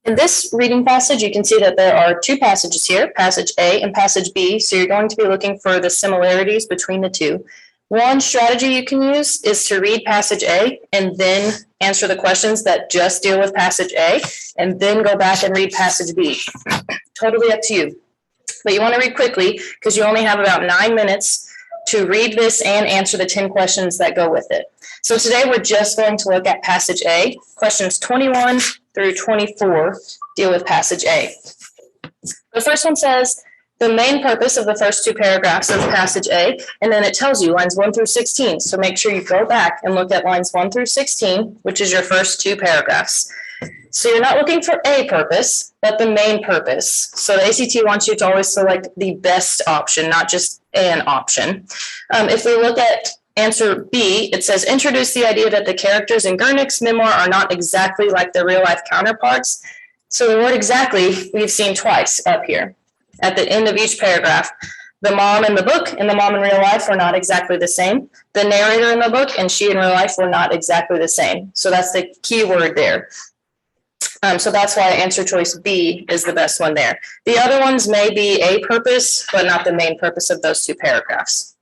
In this reading passage, you can see that there are two passages here, passage A and passage B. So you're going to be looking for the similarities between the two. One strategy you can use is to read passage A and then answer the questions that just deal with passage A, and then go back and read passage B. Totally up to you. But you want to read quickly because you only have about 9 minutes to read this and answer the 10 questions that go with it. So today we're just going to look at passage A. Questions 21 through 24 deal with passage A. The first one says, the main purpose of the first two paragraphs of passage A, and then it tells you lines 1 through 16. So make sure you go back and look at lines 1 through 16, which is your first two paragraphs. So you're not looking for a purpose, but the main purpose. So the ACT wants you to always select the best option, not just an option. If we look at answer B, it says, introduce the idea that the characters in Gurnick's memoir are not exactly like their real-life counterparts. So the word exactly we've seen twice up here. At the end of each paragraph, the mom in the book and the mom in real life were not exactly the same. The narrator in the book and she in real life were not exactly the same. So that's the key word there. So that's why answer choice B is the best one there. The other ones may be a purpose, but not the main purpose of those two paragraphs.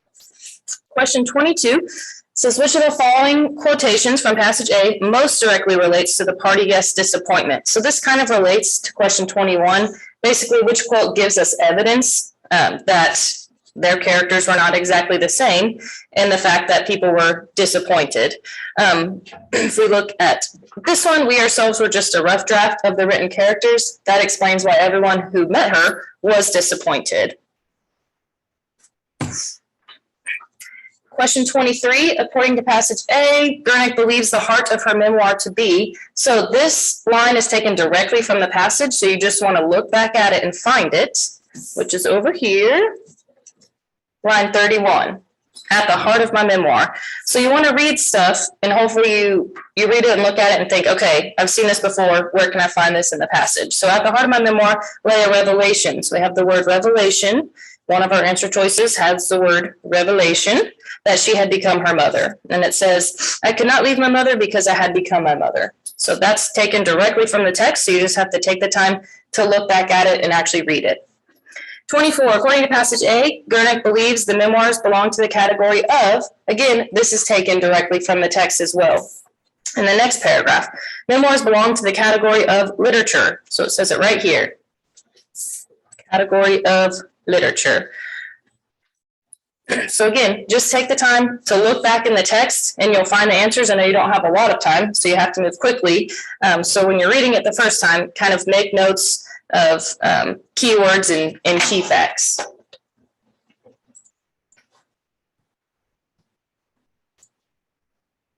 Question 22 says, which of the following quotations from passage A most directly relates to the party guest disappointment? So this kind of relates to question 21. Basically, which quote gives us evidence that their characters were not exactly the same, and the fact that people were disappointed. If we look at this one, we ourselves were just a rough draft of the written characters. That explains why everyone who met her was disappointed. Question 23, according to passage A, Gurnick believes the heart of her memoir to be. So this line is taken directly from the passage, so you just want to look back at it and find it, which is over here, line 31, at the heart of my memoir. So you want to read stuff, and hopefully you read it and look at it and think, okay, I've seen this before, where can I find this in the passage? So at the heart of my memoir lay a revelation. So we have the word revelation. One of our answer choices has the word revelation, that she had become her mother. And it says, I could not leave my mother because I had become my mother. So that's taken directly from the text, so you just have to take the time to look back at it and actually read it. 24, according to passage A, Gurnick believes the memoirs belong to the category of, again, this is taken directly from the text as well. In the next paragraph, memoirs belong to the category of literature. So it says it right here, category of literature. So again, just take the time to look back in the text and you'll find the answers. I know you don't have a lot of time, so you have to move quickly. So when you're reading it the first time, kind of make notes of keywords and key facts.